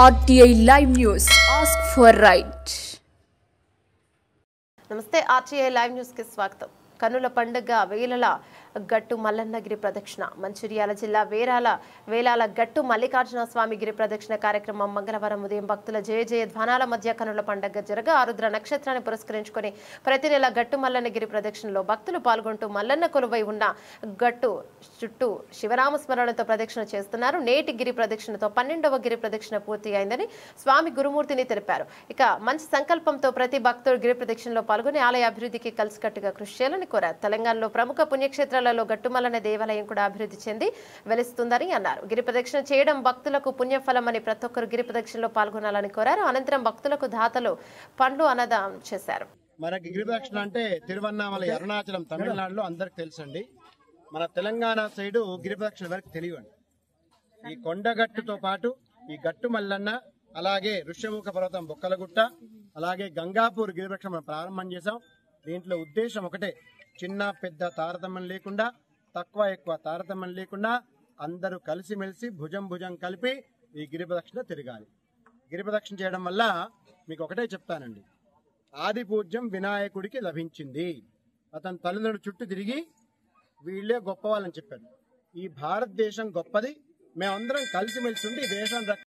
RTI Live News. Ask for right. నమస్తే RTI live news కి స్వాగతం. కన్నుల పండుగ వేలాల గట్టు మల్లన్నగిరి ప్రదక్షిణ మంచిర్యాల జిల్లా వేలాల గట్టు మల్లికార్జున స్వామి గిరి ప్రదక్షిణ కార్యక్రమం మంగళవారం ఉదయం భక్తుల జయ ధ్వానాల మధ్య కన్నుల పండుగ జరగా ఆరుద్ర నక్షత్రాన్ని పురస్కరించుకొని ప్రతి నెల గట్టు మల్లన్నగిరి ప్రదక్షిణలో భక్తులు పాల్గొంటూ మల్లన్న కొలువై ఉన్న గట్టు చుట్టూ శివనామ స్మరణతో ప్రదక్షిణ చేస్తున్నారు. నేటి గిరి ప్రదక్షిణతో 12వ గిరి ప్రదక్షిణ పూర్తి అయిందని స్వామి గురుమూర్తిని తెలిపారు. ఇక మంచి సంకల్పంతో ప్రతి భక్తుడు గిరి ప్రదక్షిణలో పాల్గొని ఆలయ అభివృద్ధికి కలిసికట్టుగా కృషి చేయాలని కోరారు. తెలంగాణలో ప్రముఖ పుణ్యక్షేత్రాలలో గట్టుమల్లన్న దేవాలయం కూడా అభివృద్ధి చెంది వెలుస్తుందని అన్నారు. గిరి ప్రదక్షిణ చేయడం భక్తులకు పుణ్యఫలమని ప్రతి ఒక్కరు గిరి ప్రదక్షిణలో పాల్గొనాలని కోరారు. అనంతరం భక్తులకు దాతలు పండ్లు అన్నదానం చేశారు. మనకి గిరి ప్రదక్షిణ అంటే తిరువన్నామలై అరుణాచలం తమిళనాడులో అందరికి తెలుసండి. మన తెలంగాణ సైడు గిరి ప్రదక్షిణ వరకు తెలియండి. ఈ కొండగట్టుతో పాటు ఈ గట్టు మల్లన్న, అలాగే ఋష్యముఖ పర్వతం బొక్కలగుట్ట, అలాగే గంగాపూర్ గిరి ప్రదక్షిణ మనం ప్రారంభం చేశాం. దీంట్లో ఉద్దేశం ఒకటే, చిన్న పెద్ద తారతమ్యం లేకుండా, తక్కువ ఎక్కువ తారతమ్యం లేకుండా అందరూ కలిసిమెలిసి భుజం కలిపి ఈ గిరి ప్రదక్షిణ తిరగాలి. గిరి ప్రదక్షిణ చేయడం వల్ల మీకు ఒకటే చెప్తానండి, ఆది పూజ్యం వినాయకుడికి లభించింది. అతని తల్లిదండ్రుల చుట్టూ తిరిగి వీళ్ళే గొప్ప వాళ్ళని చెప్పారు. ఈ భారతదేశం గొప్పది, మేమందరం కలిసిమెలిసి ఉండి దేశం